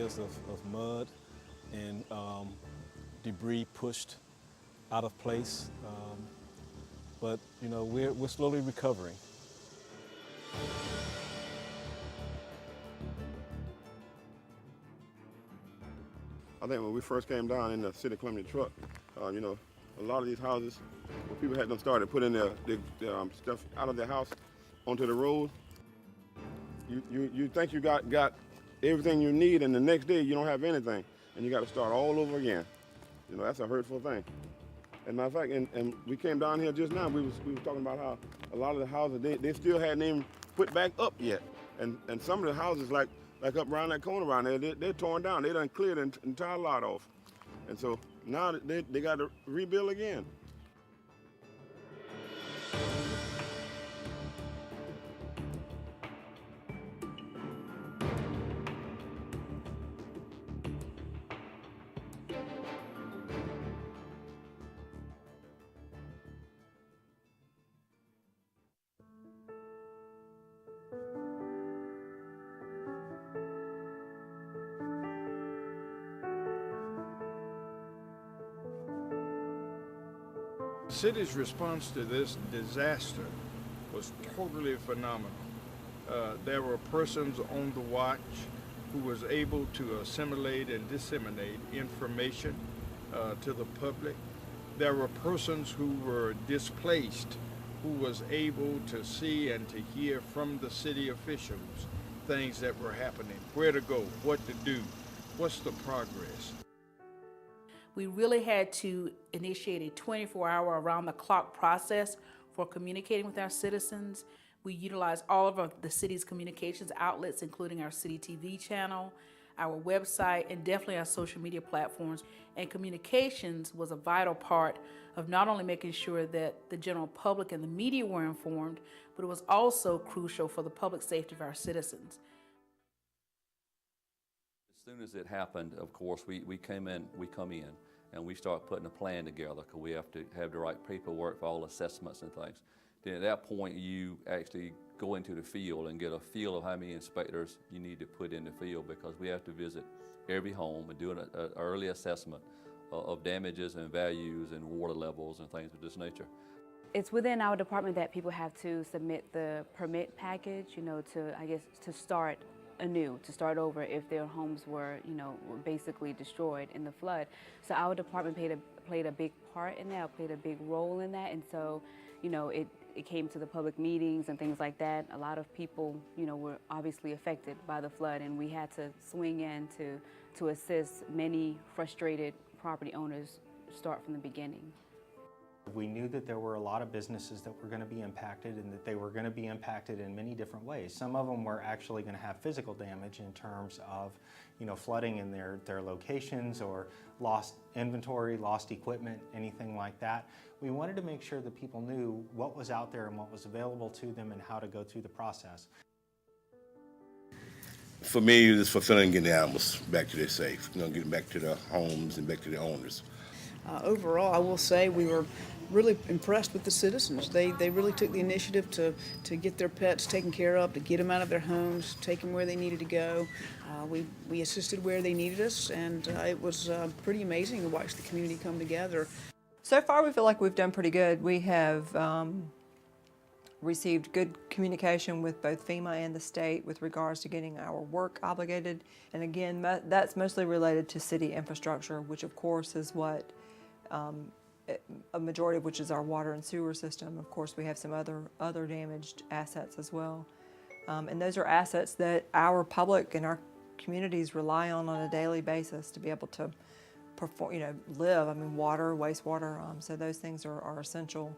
areas of mud and debris pushed out of place. But you know, we're slowly recovering. I think when we first came down in the City of Clemente truck, you know, a lot of these houses, where people had them started putting their stuff out of their house onto the road, you think you got everything you need, and the next day you don't have anything, and you got to start all over again. You know, that's a hurtful thing. As a matter of fact, and we came down here just now, we was talking about how a lot of the houses, they still hadn't even put back up yet. And some of the houses, like up around that corner around there, they're torn down. They done cleared the entire lot off. And so now they got to rebuild again. The city's response to this disaster was totally phenomenal. There were persons on the watch who was able to assimilate and disseminate information to the public. There were persons who were displaced who was able to see and to hear from the city officials things that were happening, where to go, what to do, what's the progress. We really had to initiate a 24-hour around-the-clock process for communicating with our citizens. We utilized all of the city's communications outlets, including our city TV channel, our website, and definitely our social media platforms. And communications was a vital part of not only making sure that the general public and the media were informed, but it was also crucial for the public safety of our citizens. As soon as it happened, of course, we come in, and we start putting a plan together, because we have to have the right paperwork for all assessments and things. Then at that point, you actually go into the field and get a feel of how many inspectors you need to put in the field, because we have to visit every home and do an early assessment of damages and values and water levels and things of this nature. It's within our department that people have to submit the permit package, you know, to start anew, to start over if their homes were, were basically destroyed in the flood. So our department played a big part in that, played a big role in that, and so, it came to the public meetings and things like that. A lot of people, were obviously affected by the flood, and we had to swing in to assist many frustrated property owners start from the beginning. We knew that there were a lot of businesses that were going to be impacted, and that they were going to be impacted in many different ways. Some of them were actually going to have physical damage in terms of, flooding in their locations, or lost inventory, lost equipment, anything like that. We wanted to make sure that people knew what was out there and what was available to them and how to go through the process. For me, it was fulfilling getting the animals back to their safe, getting back to their homes and back to their owners. Overall, I will say we were really impressed with the citizens. They really took the initiative to get their pets taken care of, to get them out of their homes, take them where they needed to go. We assisted where they needed us, and it was pretty amazing to watch the community come together. So far, we feel like we've done pretty good. We have received good communication with both FEMA and the state with regards to getting our work obligated. And again, that's mostly related to city infrastructure, which of course is what a majority of which is our water and sewer system. Of course, we have some other damaged assets as well. And those are assets that our public and our communities rely on a daily basis to be able to perform, live. I mean, water, wastewater, so those things are essential.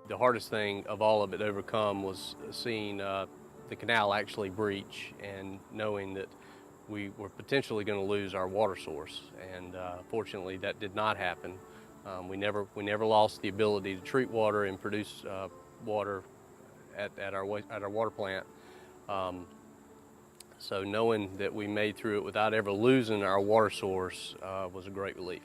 The hardest thing of all of it to overcome was seeing the canal actually breach and knowing that we were potentially going to lose our water source. And fortunately, that did not happen. We never lost the ability to treat water and produce water at our water plant. So knowing that we made through it without ever losing our water source was a great relief.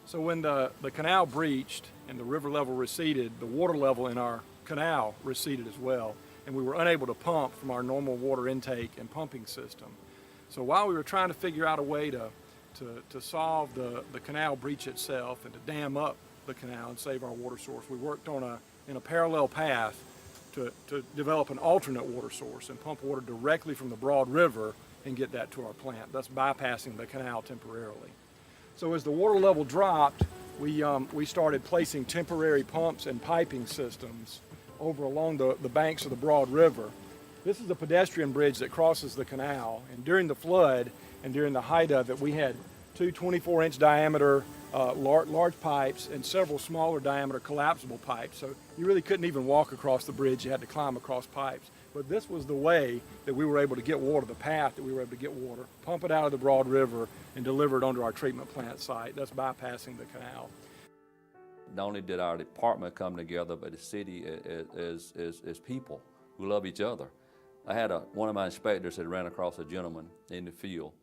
So when the canal breached and the river level receded, the water level in our canal receded as well. and we were unable to pump from our normal water intake and pumping system. So while we were trying to figure out a way to solve the canal breach itself and to dam up the canal and save our water source, we worked in a parallel path to develop an alternate water source and pump water directly from the Broad River and get that to our plant, thus bypassing the canal temporarily. So as the water level dropped, we started placing temporary pumps and piping systems over along the banks of the Broad River. This is a pedestrian bridge that crosses the canal, and during the flood and during the height of it, we had two 24-inch diameter large pipes and several smaller diameter collapsible pipes. So you really couldn't even walk across the bridge, you had to climb across pipes. But this was the way that we were able to get water, the path that we were able to get water, pump it out of the Broad River and deliver it onto our treatment plant site, thus bypassing the canal. Not only did our department come together, but the city as people who love each other. I had one of my inspectors had ran across a gentleman in the field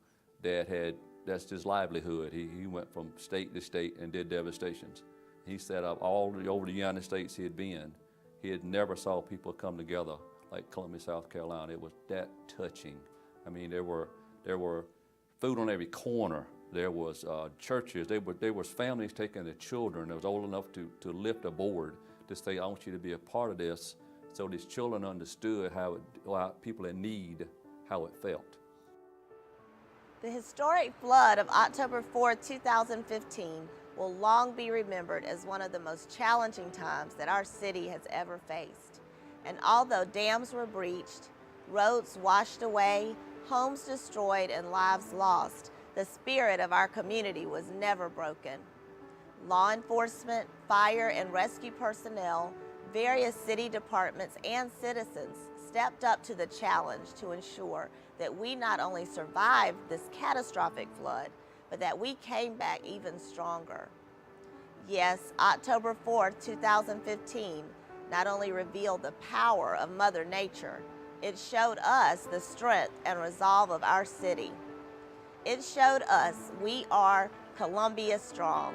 that's his livelihood. He went from state to state and did devastations. He set up all over the United States he had been. He had never saw people come together like Columbia, South Carolina. It was that touching. I mean, there were food on every corner. There was churches. There was families taking their children that was old enough to lift a board to say, I want you to be a part of this. So these children understood how people in need, how it felt. The historic flood of October 4, 2015 will long be remembered as one of the most challenging times that our city has ever faced. And although dams were breached, roads washed away, homes destroyed, and lives lost, the spirit of our community was never broken. Law enforcement, fire and rescue personnel, various city departments, and citizens stepped up to the challenge to ensure that we not only survived this catastrophic flood, but that we came back even stronger. Yes, October 4, 2015 not only revealed the power of Mother Nature, it showed us the strength and resolve of our city. It showed us we are Columbia strong.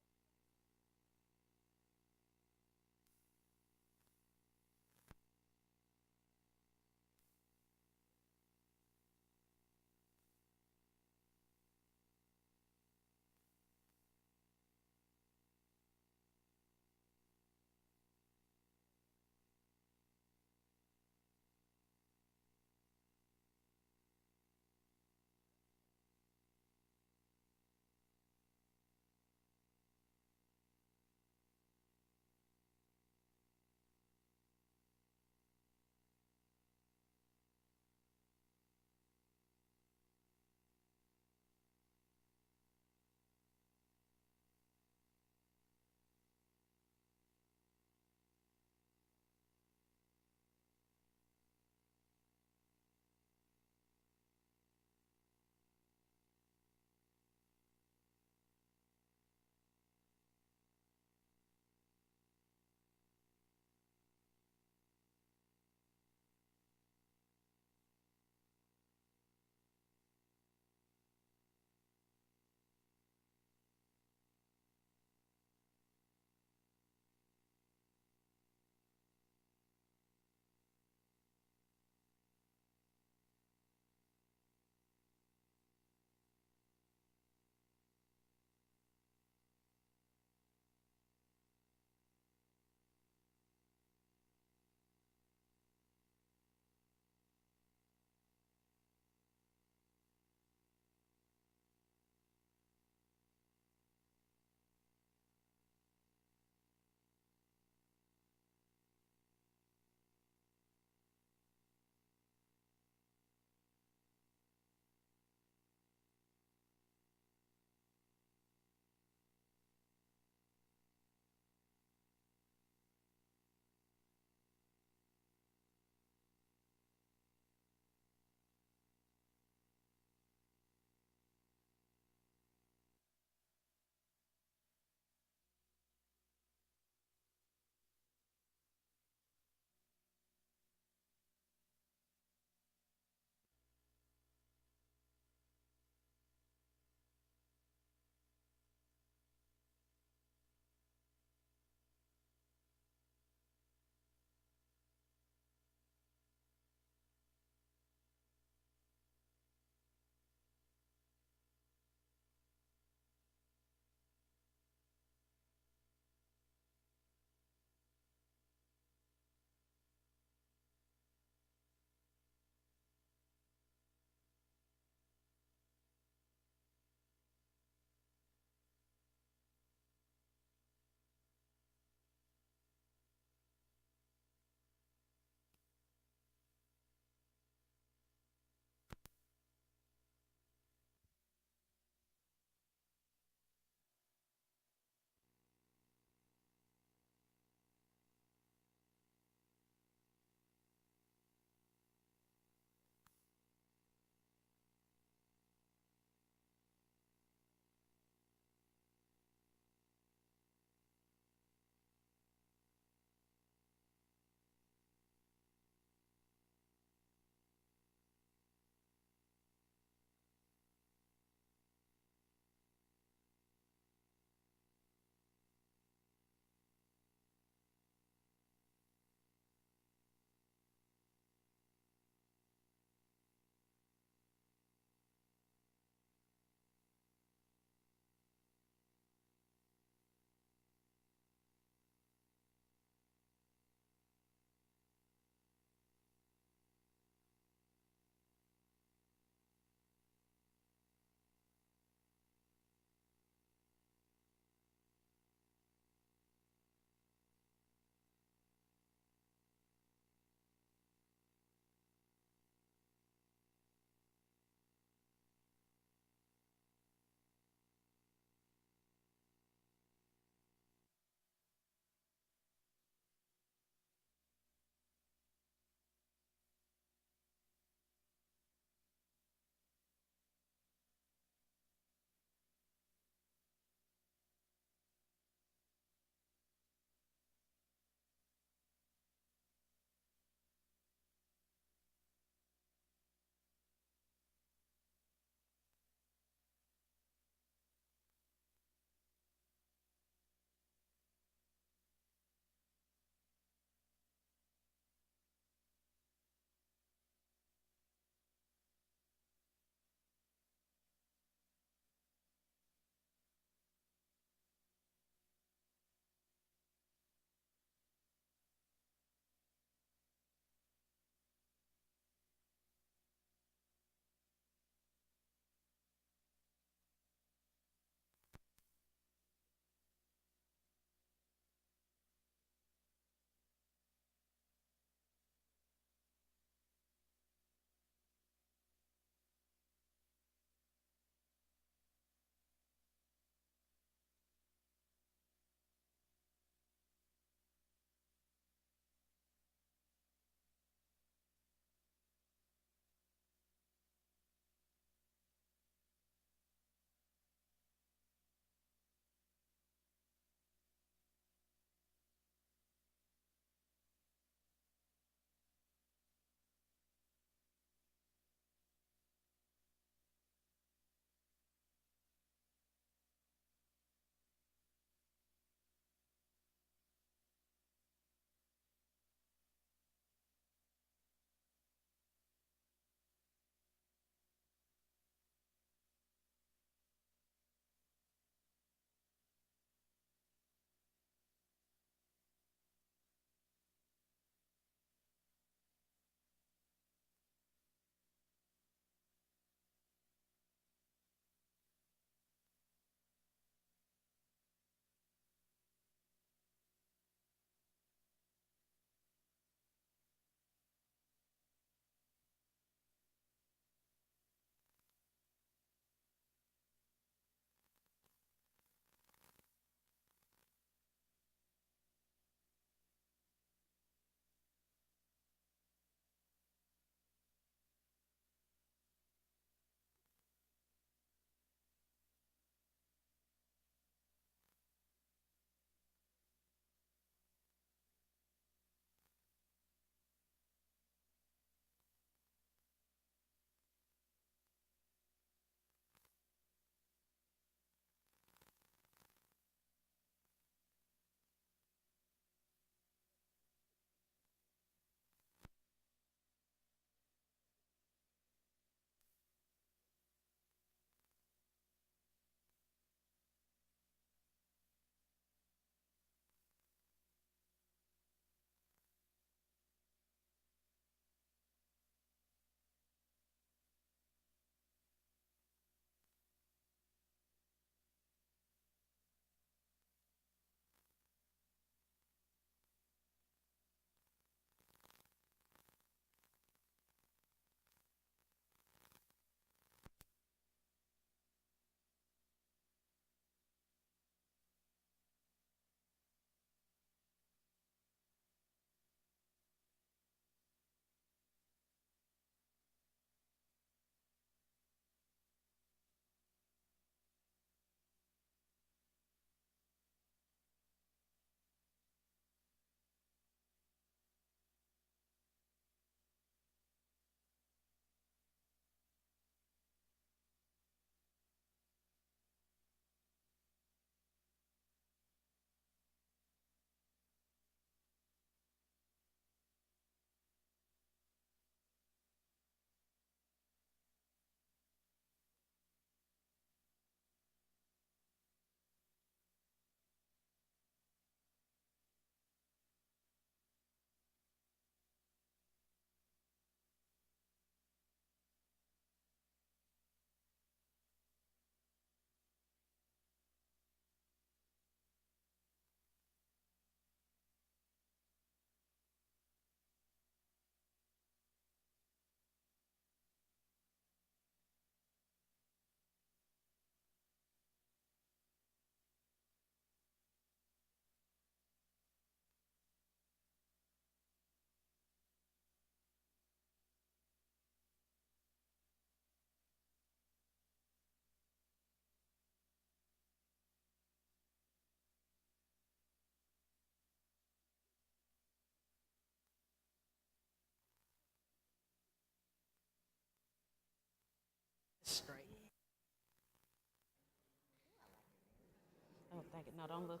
thinking. No, don't look.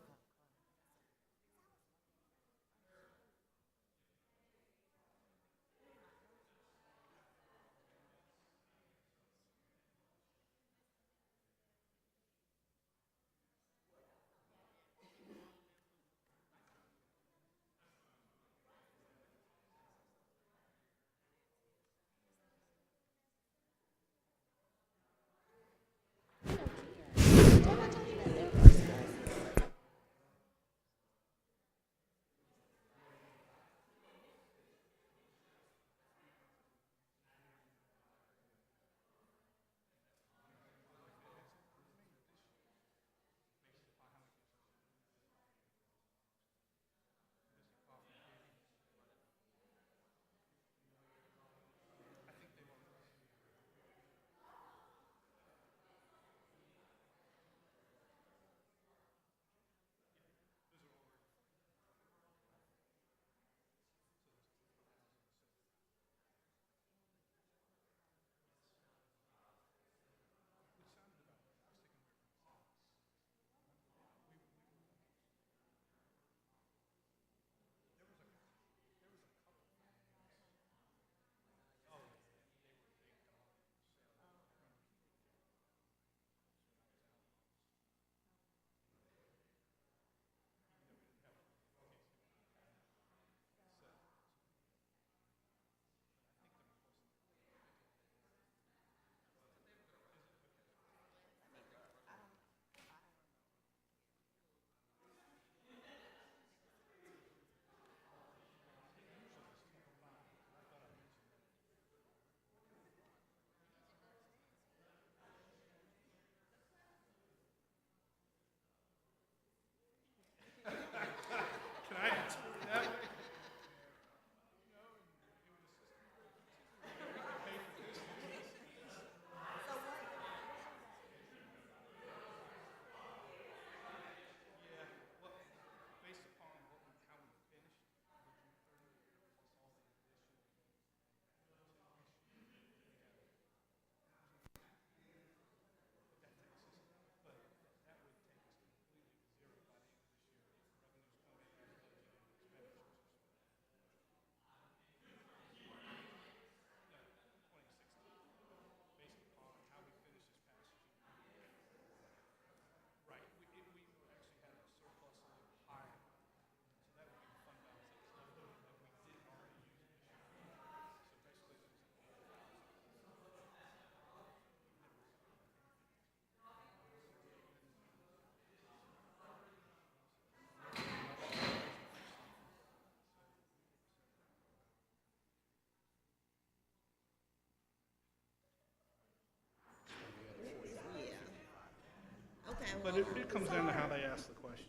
Okay, But it comes down to how they ask the question.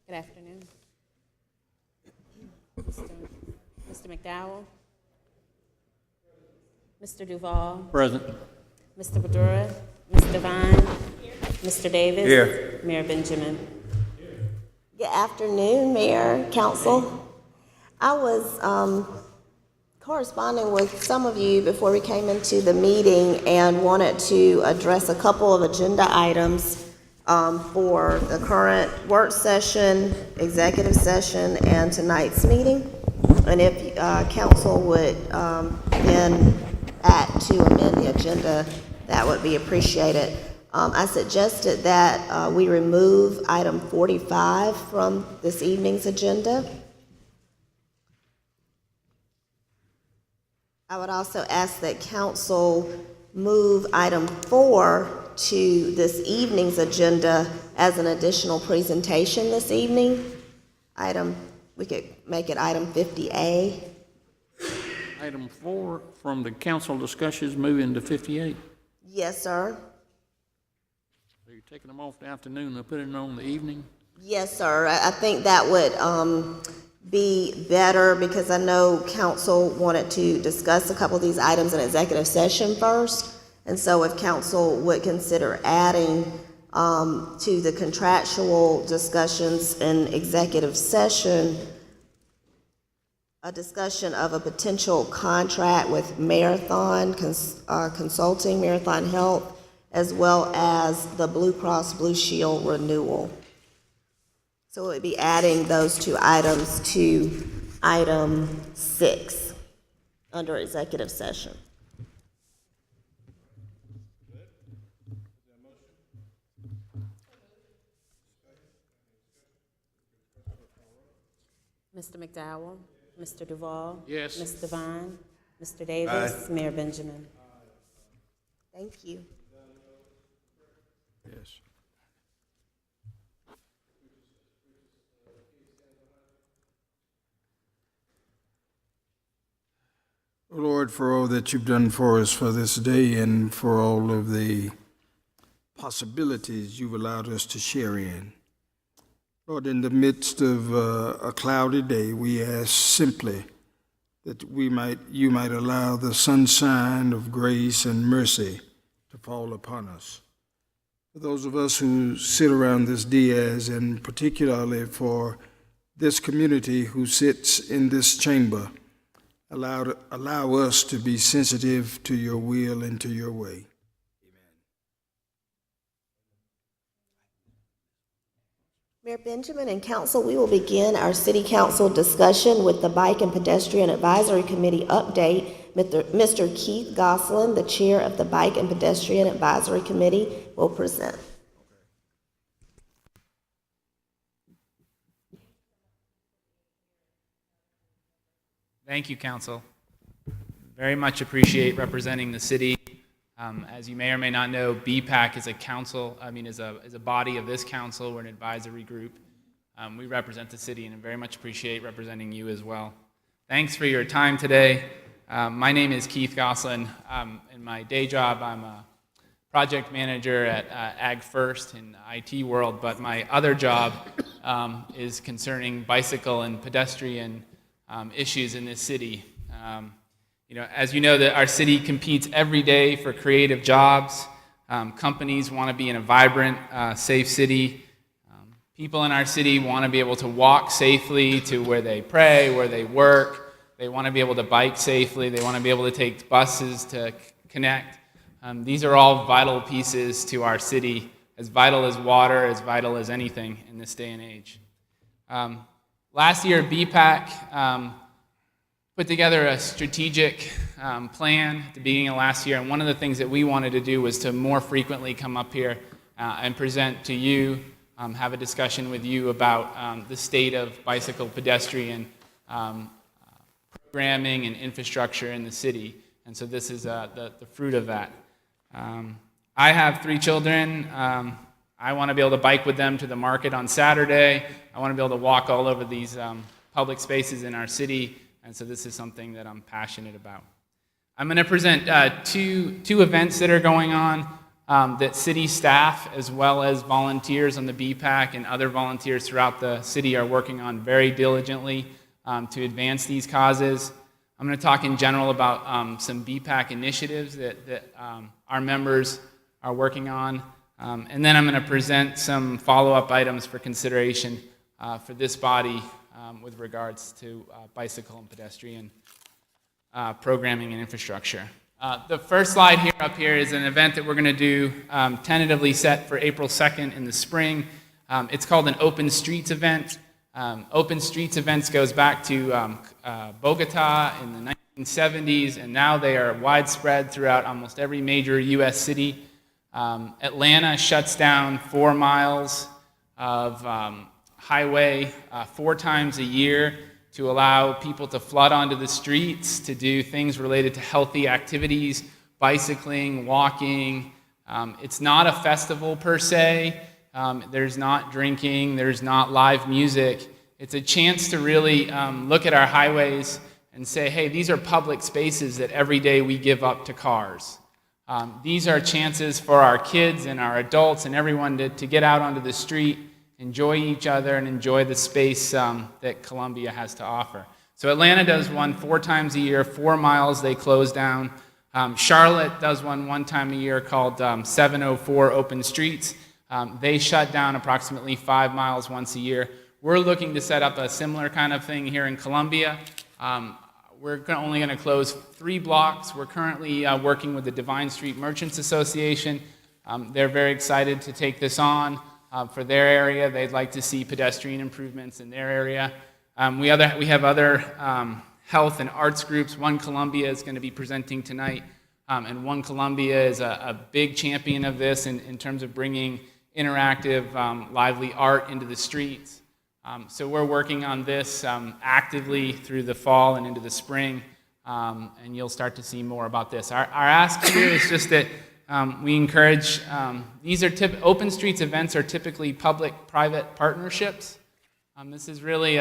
Good afternoon. Mr. McDowell? Mr. Duval? Present. Mr. Badura? Ms. Devine? Mr. Davis? Here. Mayor Benjamin? Good afternoon, Mayor, Council. I was corresponding with some of you before we came into the meeting and wanted to address a couple of agenda items for the current work session, executive session, and tonight's meeting. And if council would then act to amend the agenda, that would be appreciated. I suggested that we remove item 45 from this evening's agenda. I would also ask that council move item 4 to this evening's agenda as an additional presentation this evening. We could make it item 50A. Item 4 from the council discussions moving to 58. Yes, sir. So you're taking them off the afternoon and putting them on the evening? Yes, sir. I think that would be better because I know council wanted to discuss a couple of these items in executive session first. And so if council would consider adding to the contractual discussions in executive session, a discussion of a potential contract with Marathon Consulting, Marathon Health, as well as the Blue Cross Blue Shield renewal. So we'll be adding those two items to item 6 under executive session. Mr. McDowell, Mr. Duval. Yes. Ms. Devine, Mr. Davis, Mayor Benjamin. Thank you. Yes. Oh, Lord, for all that you've done for us for this day and for all of the possibilities you've allowed us to share in. Lord, in the midst of a cloudy day, we ask simply that you might allow the sunshine of grace and mercy to fall upon us. For those of us who sit around this dais, and particularly for this community who sits in this chamber, allow us to be sensitive to your will and to your way. Mayor Benjamin and Council, we will begin our City Council discussion with the Bike and Pedestrian Advisory Committee update. Mr. Keith Gosselin, the Chair of the Bike and Pedestrian Advisory Committee, will present. Thank you, Council. Very much appreciate representing the city. As you may or may not know, BPAC is a body of this council. We're an advisory group. We represent the city and very much appreciate representing you as well. Thanks for your time today. My name is Keith Gosselin. In my day job, I'm a project manager at Ag First in the IT world, but my other job is concerning bicycle and pedestrian issues in this city. As you know, that our city competes every day for creative jobs. Companies want to be in a vibrant, safe city. People in our city want to be able to walk safely to where they pray, where they work. They want to be able to bike safely. They want to be able to take buses to connect. These are all vital pieces to our city, as vital as water, as vital as anything in this day and age. Last year, BPAC put together a strategic plan at the beginning of last year, and one of the things that we wanted to do was to more frequently come up here and present to you, have a discussion with you about the state of bicycle pedestrian programming and infrastructure in the city. And so this is the fruit of that. I have 3 children. I want to be able to bike with them to the market on Saturday. I want to be able to walk all over these public spaces in our city. And so this is something that I'm passionate about. I'm going to present two events that are going on that city staff as well as volunteers on the BPAC and other volunteers throughout the city are working on very diligently to advance these causes. I'm going to talk in general about some BPAC initiatives that our members are working on. And then I'm going to present some follow-up items for consideration for this body with regards to bicycle and pedestrian programming and infrastructure. The first slide up here is an event that we're going to do tentatively set for April 2nd in the spring. It's called an Open Streets event. Open Streets events goes back to Bogota in the 1970s, and now they are widespread throughout almost every major U.S. city. Atlanta shuts down 4 miles of highway 4 times a year to allow people to flood onto the streets to do things related to healthy activities, bicycling, walking. It's not a festival per se. There's not drinking. There's not live music. It's a chance to really look at our highways and say, hey, these are public spaces that every day we give up to cars. These are chances for our kids and our adults and everyone to get out onto the street, enjoy each other, and enjoy the space that Columbia has to offer. So Atlanta does one 4 times a year, 4 miles they close down. Charlotte does one time a year called 704 Open Streets. They shut down approximately 5 miles once a year. We're looking to set up a similar kind of thing here in Columbia. We're only going to close 3 blocks. We're currently working with the Divine Street Merchants Association. They're very excited to take this on for their area. They'd like to see pedestrian improvements in their area. We have other health and arts groups. One Columbia is going to be presenting tonight, and One Columbia is a big champion of this in terms of bringing interactive, lively art into the streets. So we're working on this actively through the fall and into the spring, and you'll start to see more about this. Our ask here is just that we encourage, these are open streets events are typically public-private partnerships. This is really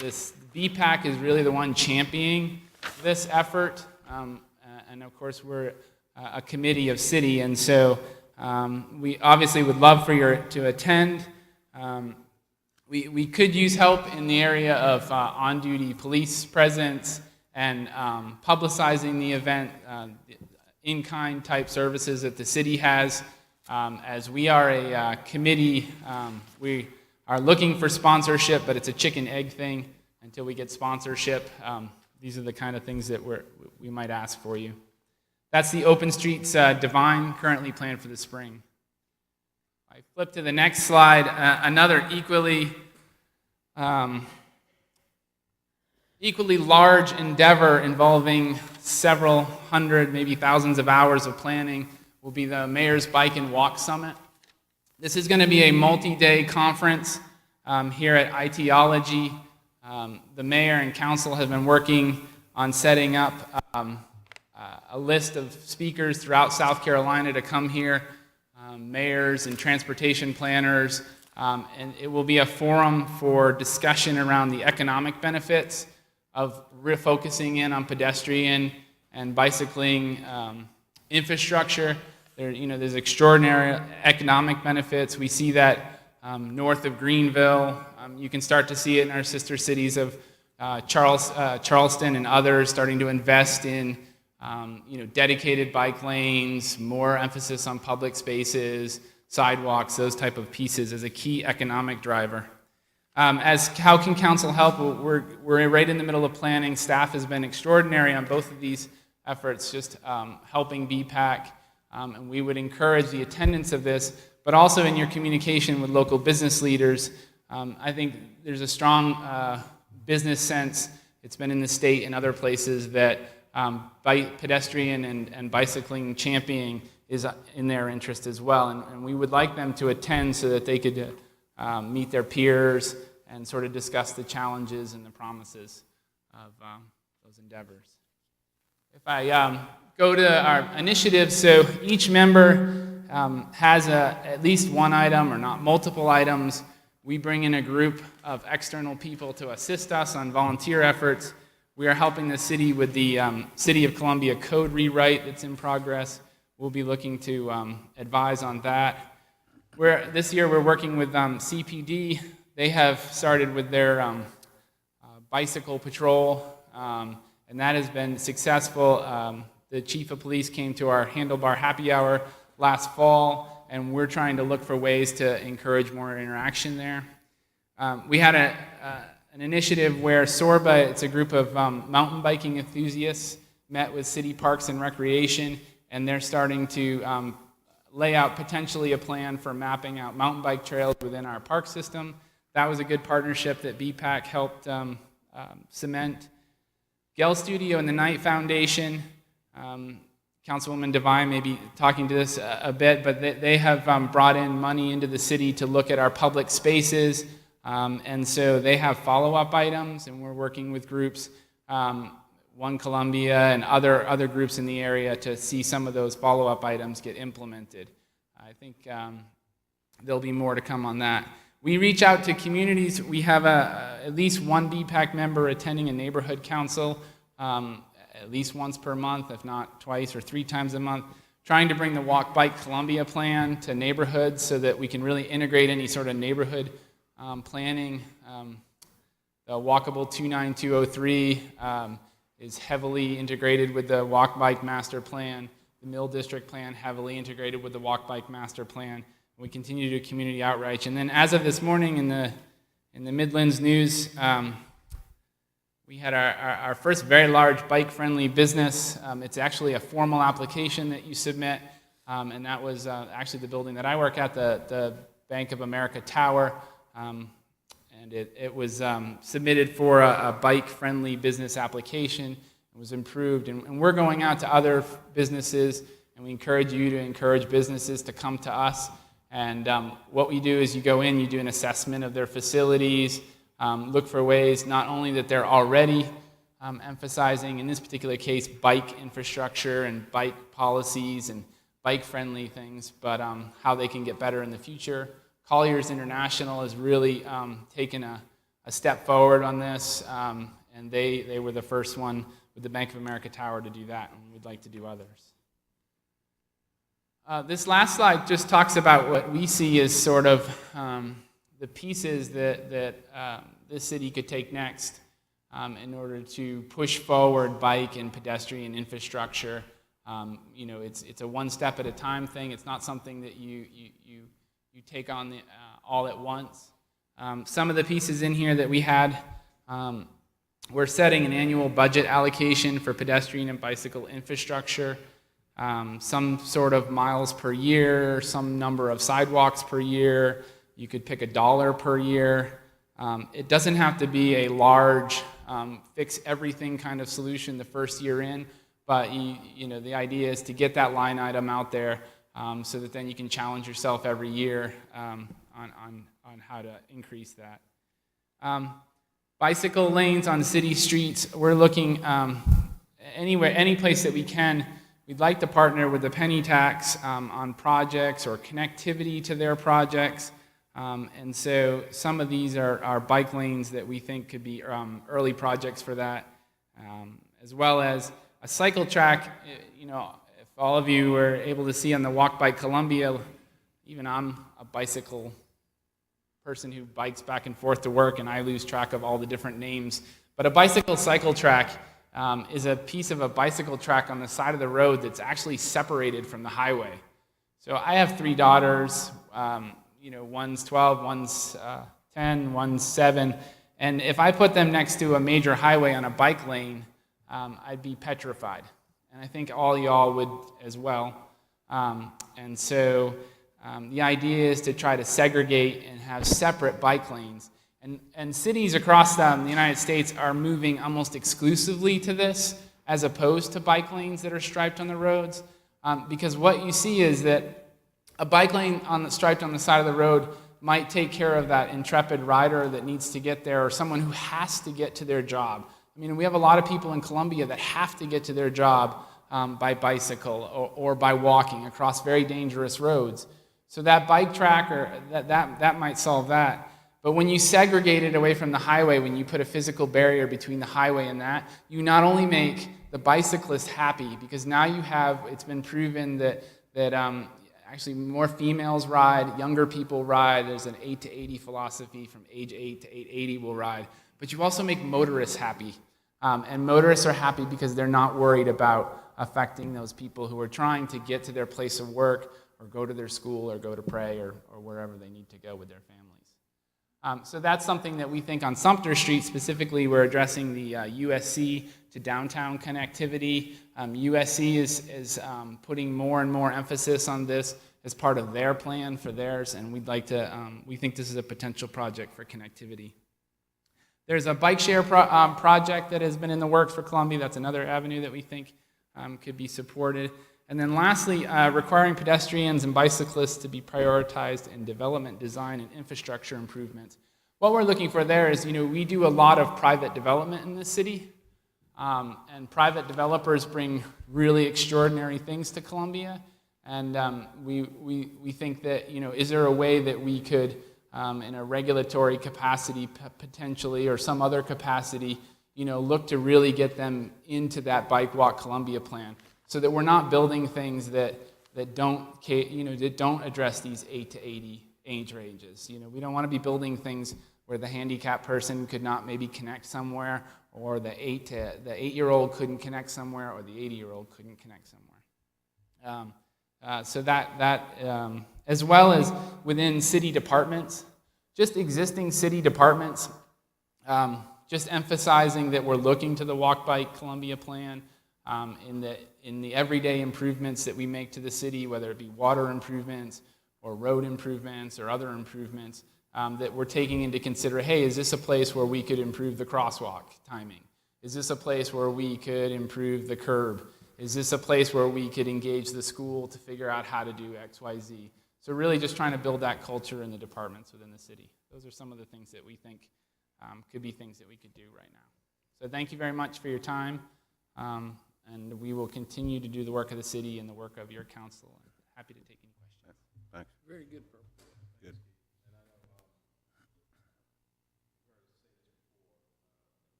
this BPAC is really the one championing this effort, and of course we're a committee of city, and so we obviously would love for you to attend. We could use help in the area of on-duty police presence and publicizing the event, in-kind type services that the city has. As we are a committee, we are looking for sponsorship, but it's a chicken-egg thing until we get sponsorship. These are the kind of things that we might ask for you. That's the Open Streets Divine, currently planned for the spring. I flip to the next slide. Another equally large endeavor involving several hundred, maybe thousands of hours of planning will be the Mayor's Bike and Walk Summit. This is going to be a multi-day conference here at Ideology. The mayor and council have been working on setting up a list of speakers throughout South Carolina to come here, mayors and transportation planners, and it will be a forum for discussion around the economic benefits of focusing in on pedestrian and bicycling infrastructure. There's extraordinary economic benefits. We see that north of Greenville. You can start to see it in our sister cities of Charleston and others, starting to invest in dedicated bike lanes, more emphasis on public spaces, sidewalks, those type of pieces as a key economic driver. How can council help? We're right in the middle of planning. Staff has been extraordinary on both of these efforts, just helping BPAC, and we would encourage the attendance of this, but also in your communication with local business leaders. I think there's a strong business sense. It's been in the state and other places that pedestrian and bicycling championing is in their interest as well, and we would like them to attend so that they could meet their peers and sort of discuss the challenges and the promises of those endeavors. If I go to our initiatives, so each member has at least one item or not multiple items. We bring in a group of external people to assist us on volunteer efforts. We are helping the city with the City of Columbia code rewrite that's in progress. We'll be looking to advise on that. This year we're working with CPD. They have started with their bicycle patrol, and that has been successful. The chief of police came to our Handlebar Happy Hour last fall, and we're trying to look for ways to encourage more interaction there. We had an initiative where SORBA, it's a group of mountain biking enthusiasts, met with City Parks and Recreation, and they're starting to lay out potentially a plan for mapping out mountain bike trails within our park system. That was a good partnership that BPAC helped cement. Gell Studio and the Knight Foundation, Councilwoman Devine may be talking to this a bit, but they have brought in money into the city to look at our public spaces, and so they have follow-up items, and we're working with groups, One Columbia and other groups in the area to see some of those follow-up items get implemented. I think there'll be more to come on that. We reach out to communities. We have at least one BPAC member attending a neighborhood council at least once per month, if not twice or 3 times a month, trying to bring the Walk Bike Columbia plan to neighborhoods so that we can really integrate any sort of neighborhood planning. The Walkable 29203 is heavily integrated with the Walk Bike Master Plan. The Mill District Plan heavily integrated with the Walk Bike Master Plan. We continue to do community outreach. And then as of this morning in the Midlands News, We had our first very large bike-friendly business. It's actually a formal application that you submit, and that was actually the building that I work at, the Bank of America Tower. And it was submitted for a bike-friendly business application. It was improved, and we're going out to other businesses, and we encourage you to encourage businesses to come to us. And what we do is you go in, you do an assessment of their facilities, look for ways not only that they're already emphasizing, in this particular case, bike infrastructure and bike policies and bike-friendly things, but how they can get better in the future. Colliers International has really taken a step forward on this, and they were the first one with the Bank of America Tower to do that, and we'd like to do others. This last slide just talks about what we see as sort of the pieces that this city could take next in order to push forward bike and pedestrian infrastructure. It's a one step at a time thing. It's not something that you take on all at once. Some of the pieces in here that we had, we're setting an annual budget allocation for pedestrian and bicycle infrastructure, some sort of miles per year, some number of sidewalks per year. You could pick $1 per year. It doesn't have to be a large, fix everything kind of solution the first year in, but the idea is to get that line item out there so that then you can challenge yourself every year on how to increase that. Bicycle lanes on city streets, we're looking anywhere, any place that we can. We'd like to partner with the penny tax on projects or connectivity to their projects. And so some of these are bike lanes that we think could be early projects for that, as well as a cycle track. If all of you were able to see on the Walk by Columbia, even I'm a bicycle person who bikes back and forth to work, and I lose track of all the different names. But a bicycle cycle track is a piece of a bicycle track on the side of the road that's actually separated from the highway. So I have 3 daughters. One's 12, one's 10, one's 7. And if I put them next to a major highway on a bike lane, I'd be petrified. And I think all y'all would as well. And so the idea is to try to segregate and have separate bike lanes. And cities across the United States are moving almost exclusively to this, as opposed to bike lanes that are striped on the roads. Because what you see is that a bike lane striped on the side of the road might take care of that intrepid rider that needs to get there, or someone who has to get to their job. I mean, we have a lot of people in Columbia that have to get to their job by bicycle or by walking across very dangerous roads. So that bike track, that might solve that. But when you segregate it away from the highway, when you put a physical barrier between the highway and that, you not only make the bicyclist happy, because now it's been proven that actually more females ride, younger people ride. There's an 8 to 80 philosophy, from age 8 to 880 will ride. But you also make motorists happy. And motorists are happy because they're not worried about affecting those people who are trying to get to their place of work or go to their school or go to pray or wherever they need to go with their families. So that's something that we think on Sumter Street specifically. We're addressing the USC to downtown connectivity. USC is putting more and more emphasis on this as part of their plan for theirs, and we think this is a potential project for connectivity. There's a bike share project that has been in the works for Columbia. That's another avenue that we think could be supported. And then lastly, requiring pedestrians and bicyclists to be prioritized in development, design, and infrastructure improvements. What we're looking for there is, we do a lot of private development in this city, and private developers bring really extraordinary things to Columbia. And we think that, is there a way that we could, in a regulatory capacity potentially, or some other capacity, look to really get them into that Bike Walk Columbia plan, so that we're not building things that don't address these 8 to 80 age ranges. We don't want to be building things where the handicapped person could not maybe connect somewhere, or the 8-year-old couldn't connect somewhere, or the 80-year-old couldn't connect somewhere. So that as well as within city departments, just existing city departments, just emphasizing that we're looking to the Walk Bike Columbia plan in the everyday improvements that we make to the city, whether it be water improvements or road improvements or other improvements, that we're taking into consideration, hey, is this a place where we could improve the crosswalk timing? Is this a place where we could improve the curb? Is this a place where we could engage the school to figure out how to do X, Y, Z? So really just trying to build that culture in the departments within the city. Those are some of the things that we think could be things that we could do right now. So thank you very much for your time. And we will continue to do the work of the city and the work of your council. I'm happy to take any questions. Thanks. Very good. Good.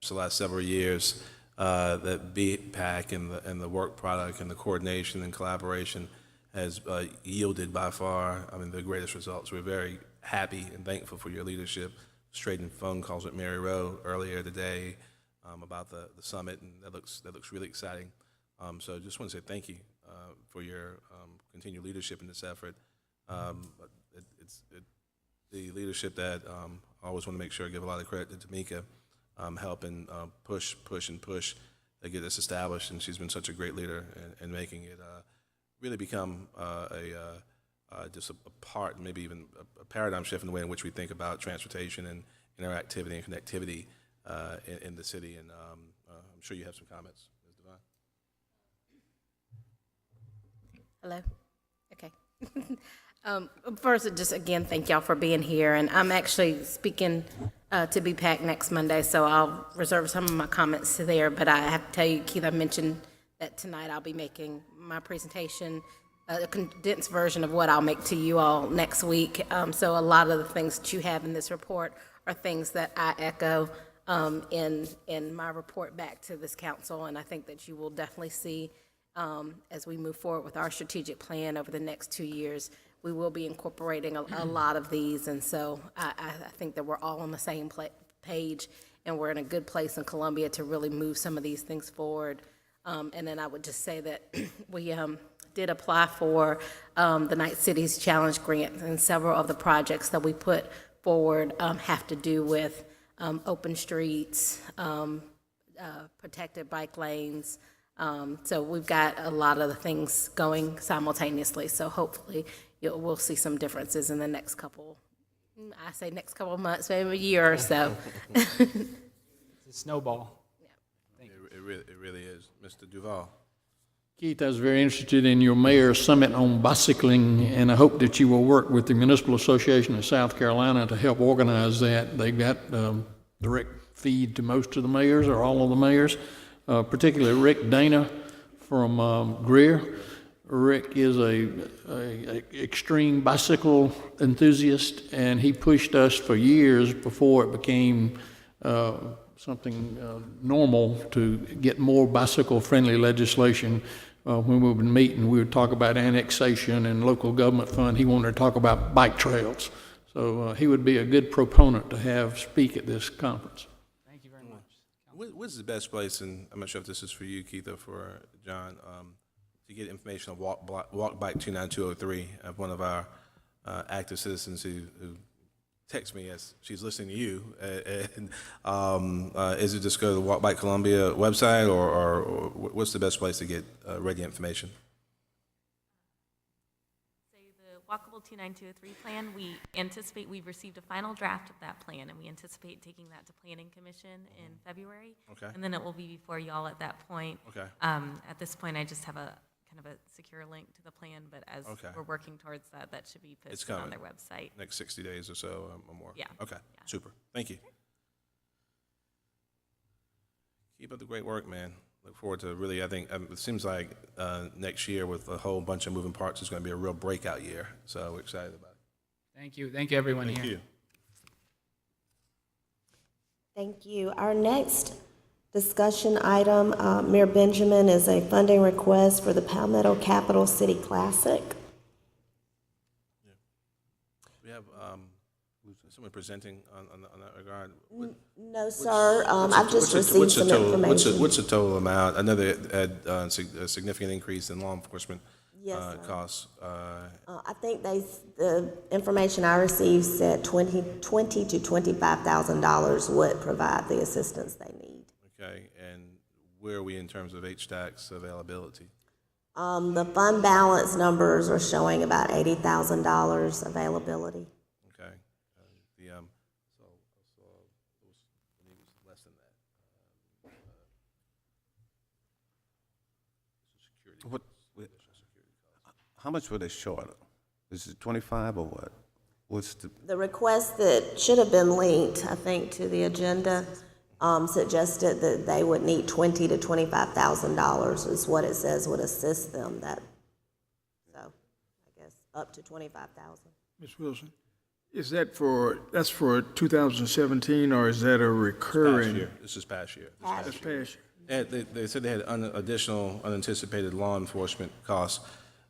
The last several years, that BPAC and the work product and the coordination and collaboration has yielded by far, the greatest results. We're very happy and thankful for your leadership. Trading phone calls with Mary Rowe earlier today about the summit, and that looks really exciting. So just want to say thank you for your continued leadership in this effort. It's the leadership that I always want to make sure I give a lot of credit to Tamika, helping push to get this established, and she's been such a great leader in making it really become just a part, maybe even a paradigm shift in the way in which we think about transportation and interactivity and connectivity in the city. And I'm sure you have some comments, Ms. Devine. Hello. Okay. First, just again, thank y'all for being here. And I'm actually speaking to BPAC next Monday, so I'll reserve some of my comments to there. But I have to tell you, Keith, I mentioned that tonight I'll be making my presentation, a condensed version of what I'll make to you all next week. So a lot of the things that you have in this report are things that I echo in my report back to this council, and I think that you will definitely see as we move forward with our strategic plan over the next 2 years. We will be incorporating a lot of these, and so I think that we're all on the same page, and we're in a good place in Columbia to really move some of these things forward. And then I would just say that we did apply for the Night Cities Challenge grant, and several of the projects that we put forward have to do with open streets, protected bike lanes. So we've got a lot of the things going simultaneously. So hopefully we'll see some differences in the next couple of months, maybe a year or so. It's a snowball. It really is. Mr. Duval. Keith, I was very interested in your mayor's summit on bicycling, and I hope that you will work with the Municipal Association of South Carolina to help organize that. They've got direct feed to most of the mayors, or all of the mayors, particularly Rick Dana from Greer. Rick is a extreme bicycle enthusiast, and he pushed us for years before it became something normal to get more bicycle-friendly legislation. When we would meet and we would talk about annexation and local government fund, he wanted to talk about bike trails. So he would be a good proponent to have speak at this conference. Thank you very much. What's the best place, and I'm not sure if this is for you, Keith, or for John, to get information on Walk Bike 29203, one of our active citizens who text me as she's listening to you, and is it just go to the Walk Bike Columbia website, or what's the best place to get ready information? So the Walkable 29203 plan, we've received a final draft of that plan, and we anticipate taking that to Planning Commission in February. Okay. And then it will be before y'all at that point. Okay. At this point, I just have a kind of a secure link to the plan, but as we're working towards that, that should be posted on their website. Next 60 days or so or more. Yeah. Okay, super. Thank you. Keep up the great work, man. Look forward to really, I think, it seems like next year with a whole bunch of moving parts is going to be a real breakout year. So we're excited about it. Thank you. Thank you, everyone here. Thank you. Thank you. Our next discussion item, Mayor Benjamin, is a funding request for the Palmetto Capital City Classic. Yeah. We have someone presenting on that regard. No, sir. I've just received some information. What's the total amount? I know they had a significant increase in law enforcement Yes, sir. costs? I think the information I received said $20,000 to $25,000 would provide the assistance they need. Okay, and where are we in terms of HDAC's availability? The fund balance numbers are showing about $80,000 availability. Okay, so it was less than that. What, how much were they short? Is it 25 or what? What's The request that should have been linked, I think, to the agenda suggested that they would need $20,000 to $25,000 is what it says would assist them. So I guess up to $25,000. Ms. Wilson, that's for 2017, or is that a recurring? This is past year. That's past year. They said they had additional unanticipated law enforcement costs.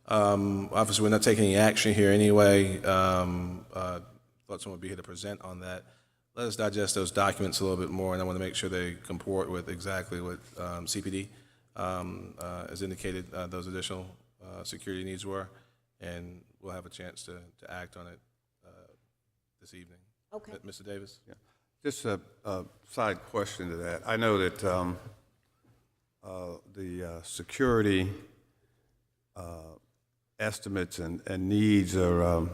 Obviously, we're not taking any action here anyway. Thought someone would be here to present on that. Let us digest those documents a little bit more, and I want to make sure they comport with exactly what CPD has indicated those additional security needs were, and we'll have a chance to act on it this evening. Okay. Mr. Davis? Yeah. Just a side question to that. I know that the security estimates and needs are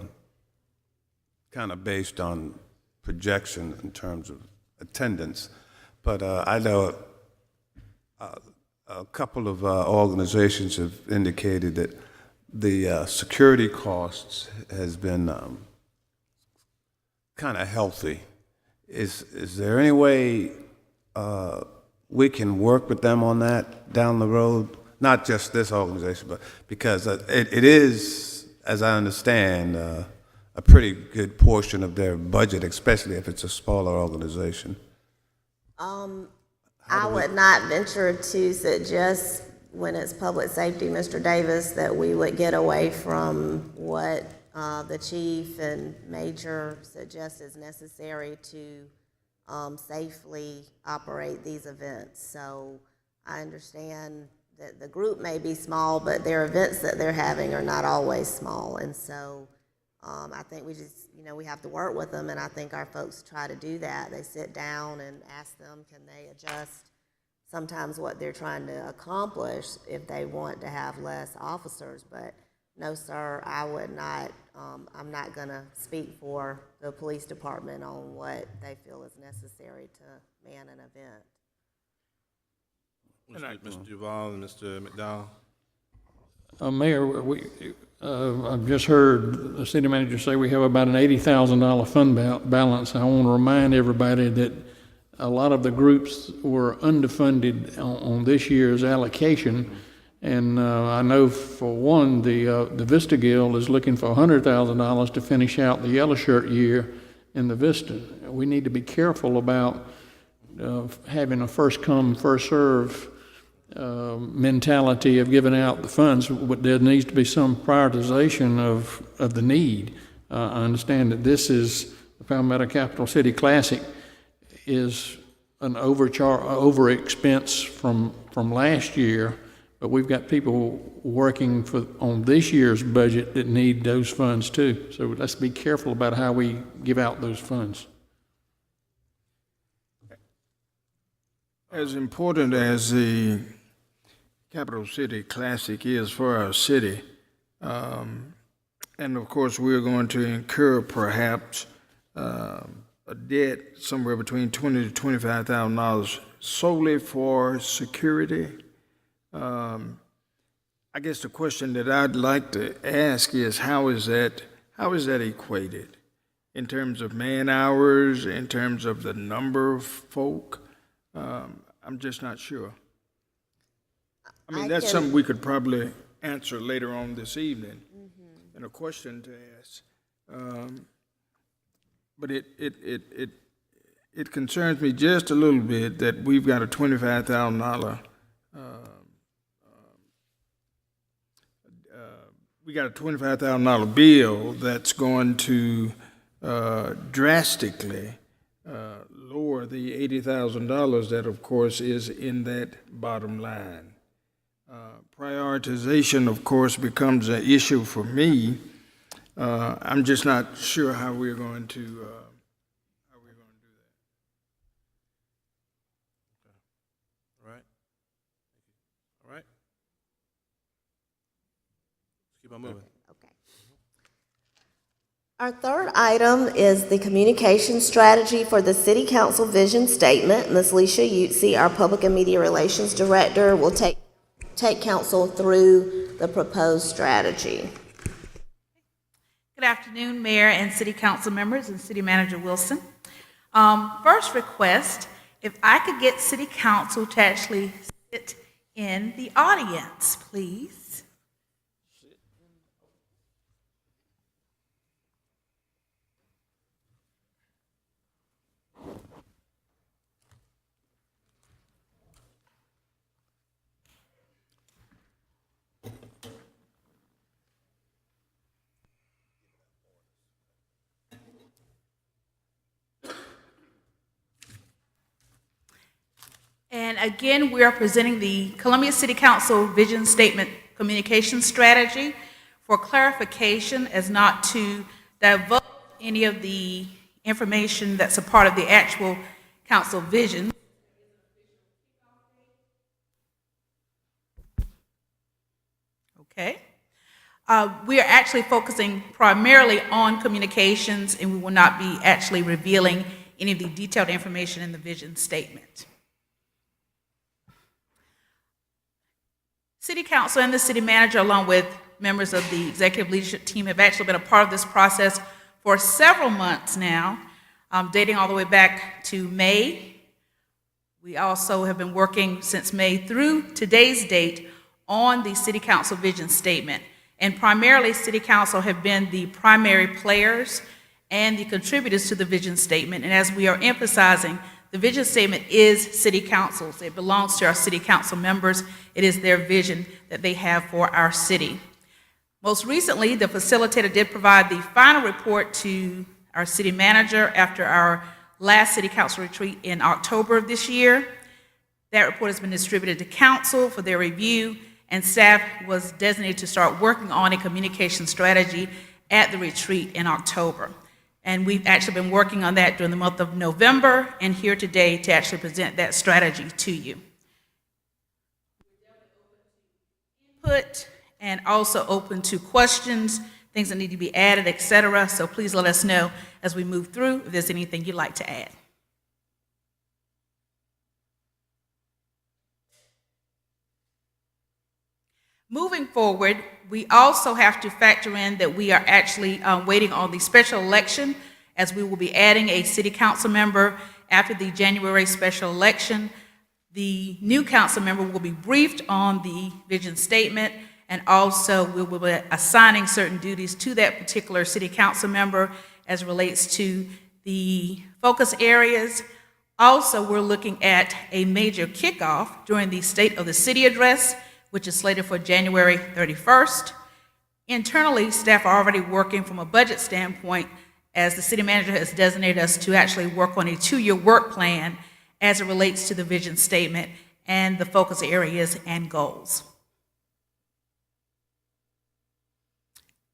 kind of based on projection in terms of attendance, but I know a couple of organizations have indicated that the security costs has been kind of healthy. Is there any way we can work with them on that down the road? Not just this organization, but because it is, as I understand, a pretty good portion of their budget, especially if it's a smaller organization. I would not venture to suggest, when it's public safety, Mr. Davis, that we would get away from what the chief and major suggest is necessary to safely operate these events. So I understand that the group may be small, but their events that they're having are not always small. And so I think we just, we have to work with them, and I think our folks try to do that. They sit down and ask them, can they adjust sometimes what they're trying to accomplish if they want to have less officers. But no, sir, I would not, I'm not going to speak for the police department on what they feel is necessary to man an event. Mr. Duval and Mr. McDowell? Mayor, I've just heard the city manager say we have about an $80,000 fund balance. I want to remind everybody that a lot of the groups were underfunded on this year's allocation. And I know for one, the Vista Guild is looking for $100,000 to finish out the yellow shirt year in the Vista. We need to be careful about having a first come, first serve mentality of giving out the funds. But there needs to be some prioritization of the need. I understand that this is the Palmetto Capital City Classic is an over expense from last year, but we've got people working on this year's budget that need those funds too. So let's be careful about how we give out those funds. As important as the Capital City Classic is for our city, and of course we're going to incur perhaps a debt somewhere between $20,000 to $25,000 solely for security. I guess the question that I'd like to ask is how is that equated in terms of man hours, in terms of the number of folk? I'm just not sure. I mean, that's something we could probably answer later on this evening, and a question to ask. But it concerns me just a little bit that we've got a $25,000 bill that's going to drastically lower the $80,000 that, of course, is in that bottom line. Prioritization, of course, becomes an issue for me. I'm just not sure how we're going to do that. All right. All right. Keep on moving. Our third item is the communication strategy for the City Council Vision Statement. Ms. Leisha Utsi, our Public and Media Relations Director, will take council through the proposed strategy. Good afternoon, Mayor and City Council members and City Manager Wilson. First request, if I could get City Council to actually sit in the audience, please. And again, we are presenting the Columbia City Council Vision Statement Communication Strategy for clarification as not to divulge any of the information that's a part of the actual council vision. Okay. We are actually focusing primarily on communications, and we will not be actually revealing any of the detailed information in the vision statement. City Council and the City Manager, along with members of the executive leadership team, have actually been a part of this process for several months now, dating all the way back to May. We also have been working since May through today's date on the City Council Vision Statement. And primarily, City Council have been the primary players and the contributors to the Vision Statement. And as we are emphasizing, the Vision Statement is City Council's. It belongs to our City Council members. It is their vision that they have for our city. Most recently, the facilitator did provide the final report to our City Manager after our last City Council retreat in October of this year. That report has been distributed to Council for their review, and staff was designated to start working on a communication strategy at the retreat in October. And we've actually been working on that during the month of November and here today to actually present that strategy to you. Input and also open to questions, things that need to be added, etc. So please let us know as we move through if there's anything you'd like to add. Moving forward, we also have to factor in that we are actually waiting on the special election, as we will be adding a City Council member after the January special election. The new council member will be briefed on the vision statement, and also we will be assigning certain duties to that particular City Council member as it relates to the focus areas. Also, we're looking at a major kickoff during the State of the City address, which is slated for January 31st. Internally, staff are already working from a budget standpoint, as the City Manager has designated us to actually work on a 2-year work plan as it relates to the vision statement and the focus areas and goals.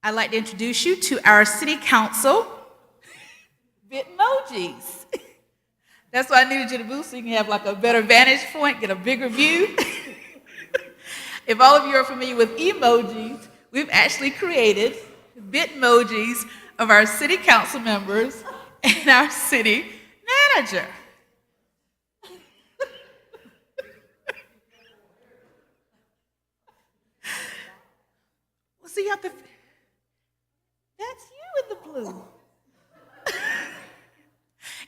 I'd like to introduce you to our City Council Bitmojis. That's why I needed you to move so you can have like a better vantage point, get a bigger view. If all of you are familiar with emojis, we've actually created Bitmojis of our City Council members and our City Manager. Well, see, you have to, that's you in the blue.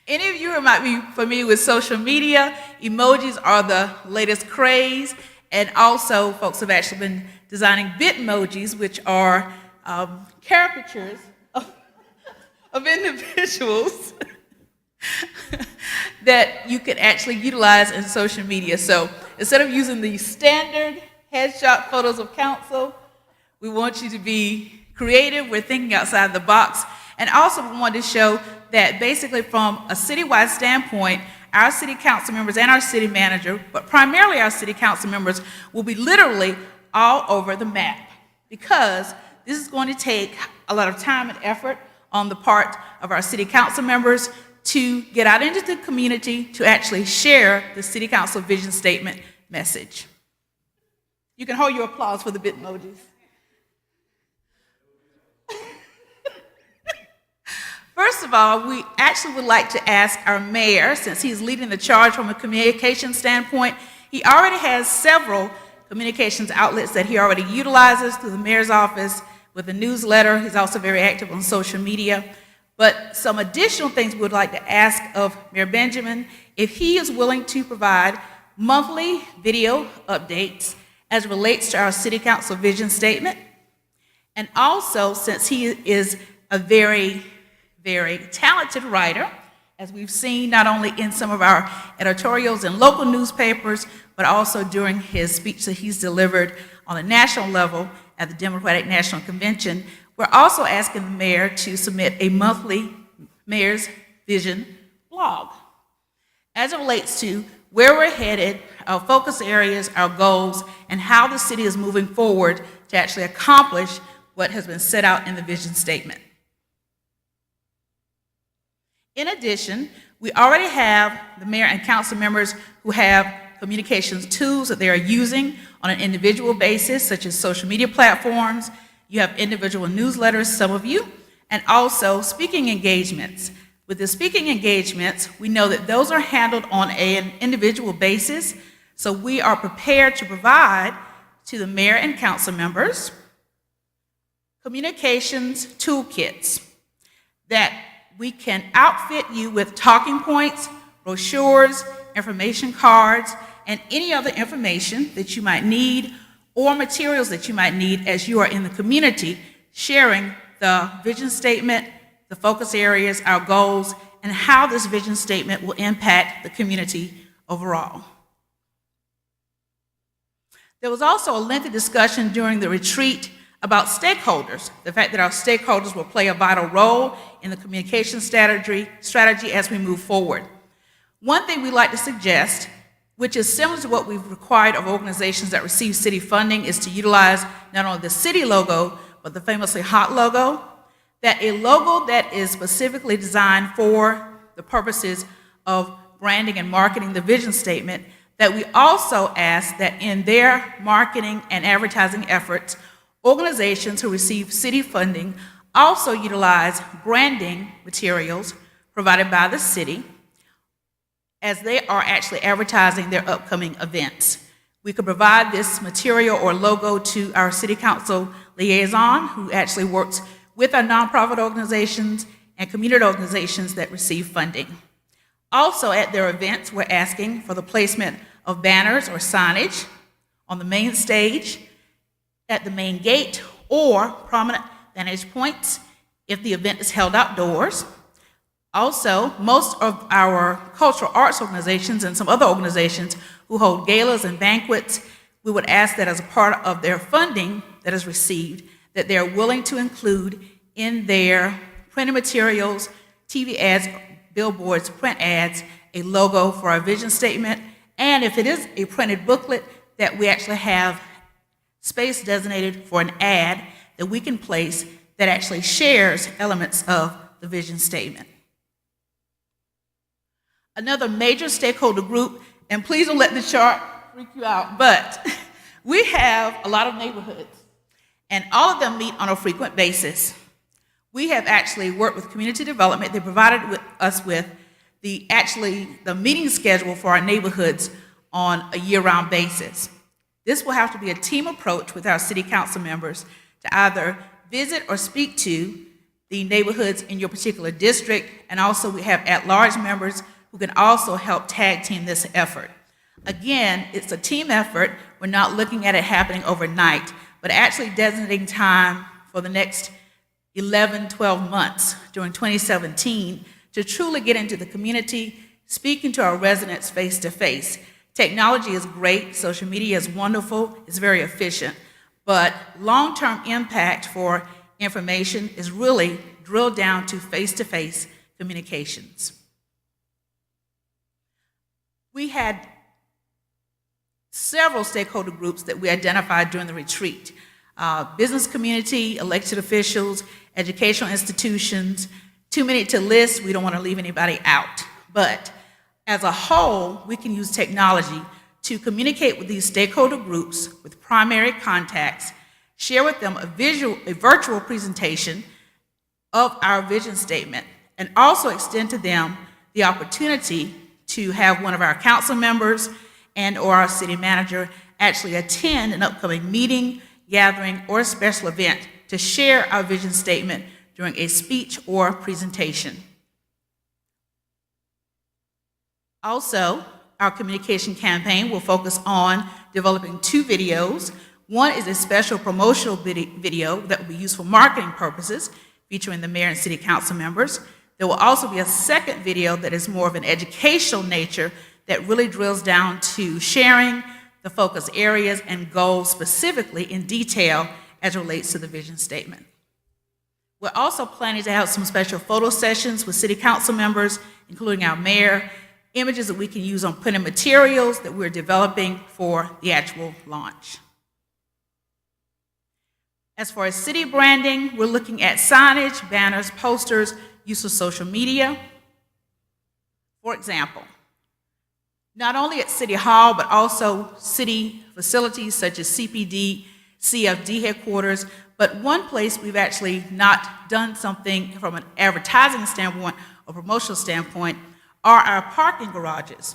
Any of you who might be familiar with social media, emojis are the latest craze. And also, folks have actually been designing Bitmojis, which are caricatures of individuals that you can actually utilize in social media. So instead of using the standard headshot photos of council, we want you to be creative. We're thinking outside the box. And also, we wanted to show that basically from a citywide standpoint, our city council members and our city manager, but primarily our city council members, will be literally all over the map, because this is going to take a lot of time and effort on the part of our city council members to get out into the community to actually share the city council vision statement message. You can hold your applause for the Bitmojis. First of all, we actually would like to ask our mayor, since he's leading the charge from a communication standpoint. He already has several communications outlets that he already utilizes through the mayor's office with a newsletter. He's also very active on social media. But some additional things we would like to ask of Mayor Benjamin, if he is willing to provide monthly video updates as it relates to our city council vision statement. And also, since he is a very, very talented writer, as we've seen not only in some of our editorials in local newspapers, but also during his speech that he's delivered on a national level at the Democratic National Convention, we're also asking the mayor to submit a monthly Mayor's Vision blog as it relates to where we're headed, our focus areas, our goals, and how the city is moving forward to actually accomplish what has been set out in the vision statement. In addition, we already have the mayor and council members who have communications tools that they are using on an individual basis, such as social media platforms. You have individual newsletters, some of you, and also speaking engagements. With the speaking engagements, we know that those are handled on an individual basis, so we are prepared to provide to the mayor and council members communications toolkits that we can outfit you with talking points, brochures, information cards, and any other information that you might need or materials that you might need as you are in the community sharing the vision statement, the focus areas, our goals, and how this vision statement will impact the community overall. There was also a lengthy discussion during the retreat about stakeholders, the fact that our stakeholders will play a vital role in the communication strategy as we move forward. One thing we'd like to suggest, which is similar to what we've required of organizations that receive city funding, is to utilize not only the city logo, but the famously hot logo, that a logo that is specifically designed for the purposes of branding and marketing the vision statement, that we also ask that in their marketing and advertising efforts, organizations who receive city funding also utilize branding materials provided by the city as they are actually advertising their upcoming events. We could provide this material or logo to our city council liaison, who actually works with our nonprofit organizations and community organizations that receive funding. Also at their events, we're asking for the placement of banners or signage on the main stage, at the main gate, or prominent vantage points if the event is held outdoors. Also, most of our cultural arts organizations and some other organizations who hold galas and banquets, we would ask that as a part of their funding that is received, that they are willing to include in their printed materials, TV ads, billboards, print ads, a logo for our vision statement, and if it is a printed booklet, that we actually have space designated for an ad that we can place that actually shares elements of the vision statement. Another major stakeholder group, and please don't let the chart freak you out, but we have a lot of neighborhoods, and all of them meet on a frequent basis. We have actually worked with community development. They provided us with the meeting schedule for our neighborhoods on a year-round basis. This will have to be a team approach with our city council members to either visit or speak to the neighborhoods in your particular district, and also we have at-large members who can also help tag team this effort. Again, it's a team effort. We're not looking at it happening overnight, but actually designating time for the next 11, 12 months during 2017 to truly get into the community, speaking to our residents face to face. Technology is great, social media is wonderful, it's very efficient, but long-term impact for information is really drilled down to face-to-face communications. We had several stakeholder groups that we identified during the retreat. Business community, elected officials, educational institutions. Too many to list, we don't want to leave anybody out. But as a whole, we can use technology to communicate with these stakeholder groups with primary contacts, share with them a virtual presentation of our vision statement, and also extend to them the opportunity to have one of our council members and or our city manager actually attend an upcoming meeting, gathering, or special event to share our vision statement during a speech or presentation. Also, our communication campaign will focus on developing 2 videos. One is a special promotional video that will be used for marketing purposes, featuring the mayor and city council members. There will also be a second video that is more of an educational nature that really drills down to sharing the focus areas and goals specifically in detail as it relates to the vision statement. We're also planning to have some special photo sessions with city council members, including our mayor, images that we can use on printed materials that we're developing for the actual launch. As far as city branding, we're looking at signage, banners, posters, use of social media. For example, not only at City Hall, but also city facilities such as CPD, CFD headquarters, but one place we've actually not done something from an advertising standpoint or promotional standpoint are our parking garages.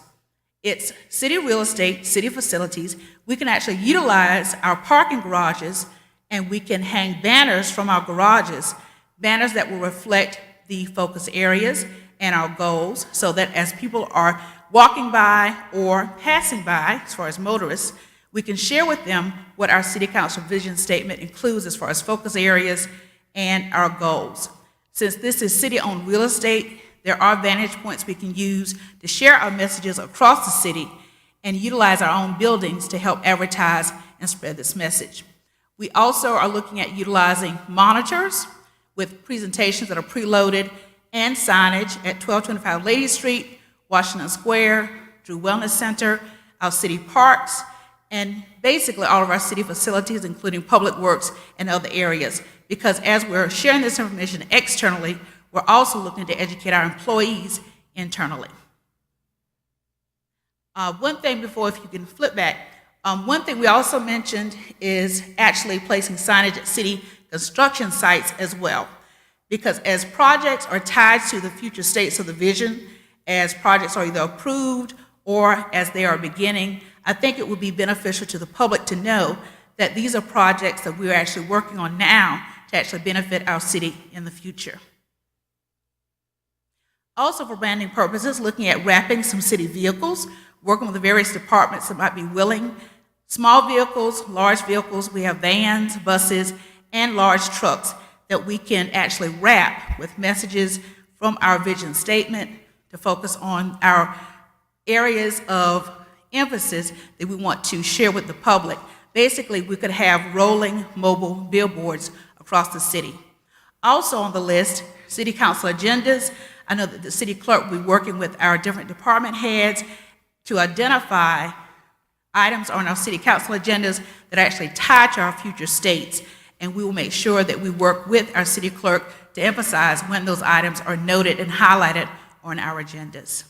It's city real estate, city facilities. We can actually utilize our parking garages and we can hang banners from our garages, banners that will reflect the focus areas and our goals, so that as people are walking by or passing by, as far as motorists, we can share with them what our city council vision statement includes as far as focus areas and our goals. Since this is city-owned real estate, there are vantage points we can use to share our messages across the city and utilize our own buildings to help advertise and spread this message. We also are looking at utilizing monitors with presentations that are preloaded and signage at 1225 Lady Street, Washington Square, Drew Wellness Center, our city parks, and basically all of our city facilities, including public works and other areas. Because as we're sharing this information externally, we're also looking to educate our employees internally. One thing before, if you can flip back, one thing we also mentioned is actually placing signage at city construction sites as well. Because as projects are tied to the future states of the vision, as projects are either approved or as they are beginning, I think it would be beneficial to the public to know that these are projects that we're actually working on now to actually benefit our city in the future. Also for branding purposes, looking at wrapping some city vehicles, working with the various departments that might be willing. Small vehicles, large vehicles, we have vans, buses, and large trucks that we can actually wrap with messages from our vision statement to focus on our areas of emphasis that we want to share with the public. Basically, we could have rolling mobile billboards across the city. Also on the list, city council agendas. I know that the city clerk will be working with our different department heads to identify items on our city council agendas that actually tie to our future states, and we will make sure that we work with our city clerk to emphasize when those items are noted and highlighted on our agendas.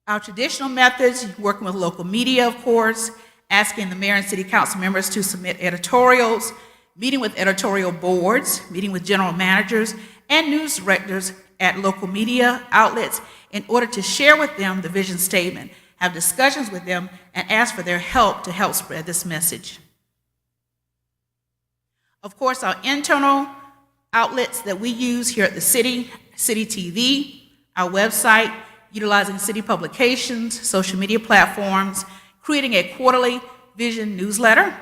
Our traditional methods, working with local media, of course, asking the mayor and city council members to submit editorials, meeting with editorial boards, meeting with general managers and news directors at local media outlets in order to share with them the vision statement, have discussions with them, and ask for their help to help spread this message. Of course, our internal outlets that we use here at the city, City TV, our website, utilizing city publications, social media platforms, creating a quarterly vision newsletter,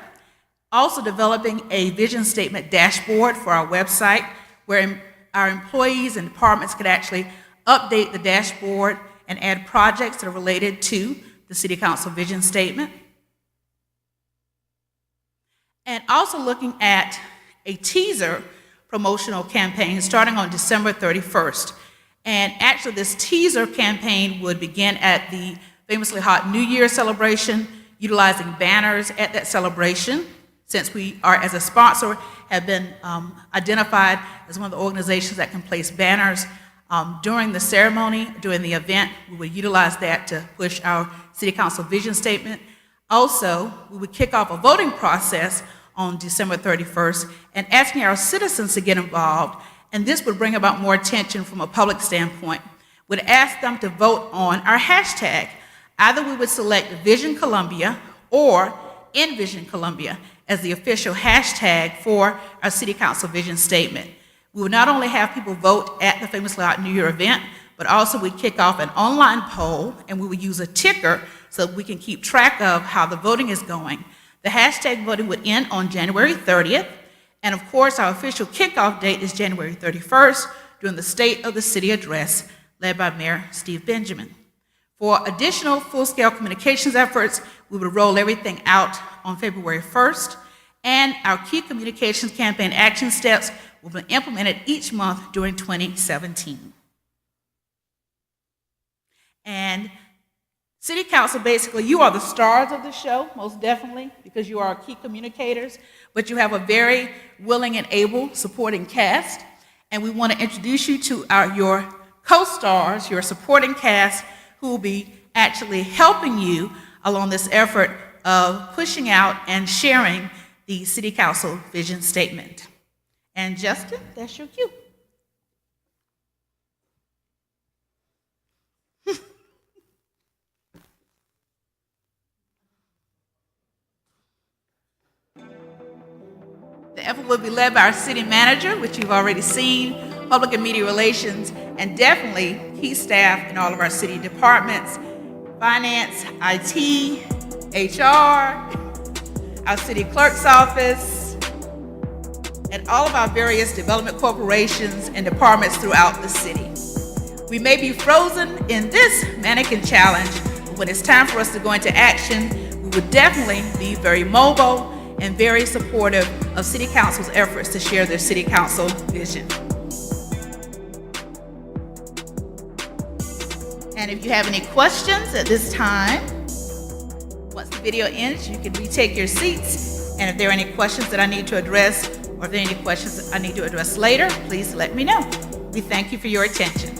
also developing a vision statement dashboard for our website where our employees and departments could actually update the dashboard and add projects that are related to the City Council vision statement. And also looking at a teaser promotional campaign starting on December 31st. And actually, this teaser campaign would begin at the famously hot New Year celebration, utilizing banners at that celebration. Since we are, as a sponsor, have been identified as one of the organizations that can place banners during the ceremony, during the event, we would utilize that to push our City Council vision statement. Also, we would kick off a voting process on December 31st and asking our citizens to get involved, and this would bring about more attention from a public standpoint. We'd ask them to vote on our hashtag. Either we would select Vision Columbia or Envision Columbia as the official hashtag for our City Council vision statement. We would not only have people vote at the famously hot New Year event, but also we'd kick off an online poll, and we would use a ticker so that we can keep track of how the voting is going. The hashtag voting would end on January 30th, and of course, our official kickoff date is January 31st during the State of the City address led by Mayor Steve Benjamin. For additional full-scale communications efforts, we would roll everything out on February 1st, and our key communications campaign action steps will be implemented each month during 2017. And City Council, basically, you are the stars of the show, most definitely, because you are our key communicators, but you have a very willing and able supporting cast, and we want to introduce you to your co-stars, your supporting cast, who will be actually helping you along this effort of pushing out and sharing the City Council vision statement. And Justin, that's your cue. The effort will be led by our city manager, which you've already seen, public and media relations, and definitely key staff in all of our city departments, finance, IT, HR, our city clerk's office, and all of our various development corporations and departments throughout the city. We may be frozen in this mannequin challenge, but when it's time for us to go into action, we would definitely be very mobile and very supportive of City Council's efforts to share their City Council vision. And if you have any questions at this time, once the video ends, you can retake your seats. And if there are any questions that I need to address, or if there are any questions that I need to address later, please let me know. We thank you for your attention.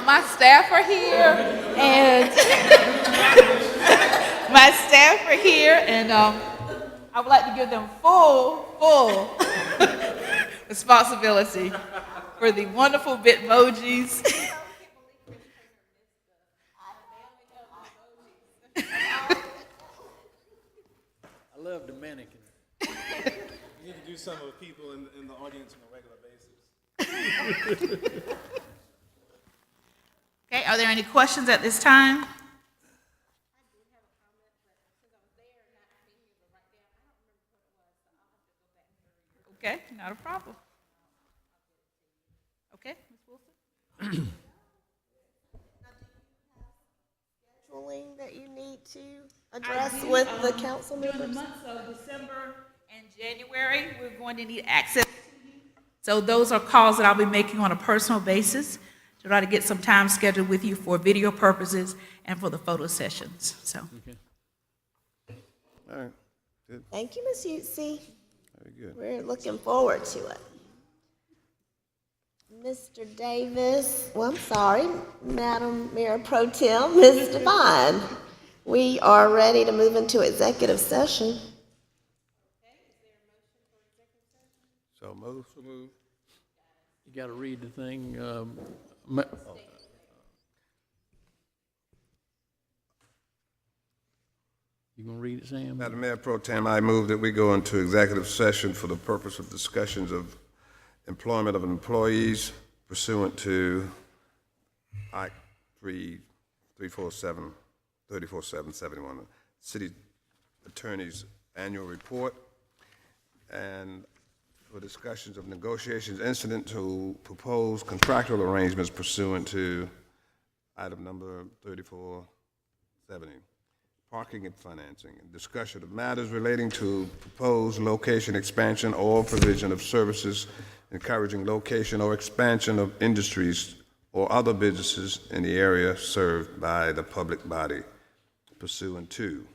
My staff are here, and my staff are here, and I would like to give them full responsibility for the wonderful Bitmojis. I love the mannequin. You need to do some of the people in the audience on a regular basis. Okay, are there any questions at this time? Okay, not a problem. Okay, Ms. Wilson? Scheduling that you need to address with the council members? During the months of December and January, we're going to need access to you. So those are calls that I'll be making on a personal basis to try to get some time scheduled with you for video purposes and for the photo sessions. So. Okay. All right. Good. Thank you, Ms. Utsi. Very good. We're looking forward to it. Mr. Davis, well, I'm sorry, Madam Mayor Pro Tem, Ms. Devine. We are ready to move into executive session. So move. So move. You got to read the thing. You gonna read it, Sam? Madam Mayor Pro Tem, I move that we go into executive session for the purpose of discussions of employment of employees pursuant to Act 344771, City Attorney's annual report, and for discussions of negotiations incident to propose contractual arrangements pursuant to item number 3470, parking and financing, and discussion of matters relating to proposed location expansion or provision of services encouraging location or expansion of industries or other businesses in the area served by the public body pursuant to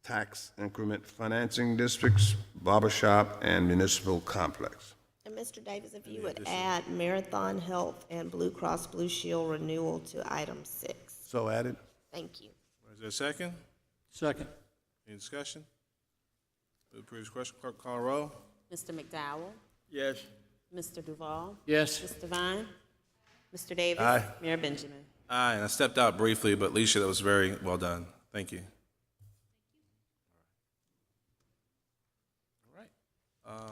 tax increment financing districts, barbershop, and municipal complex. And Mr. Davis, if you would add Marathon Health and Blue Cross Blue Shield renewal to item 6. So added. Thank you. Is there a second? Second. Any discussion? Move the previous question, clerk call roll. Mr. McDowell? Yes. Mr. Duval? Yes. Mr. Vine? Mr. Davis? Aye. Mayor Benjamin? Aye, and I stepped out briefly, but Leisha, that was very well done. Thank you. All right.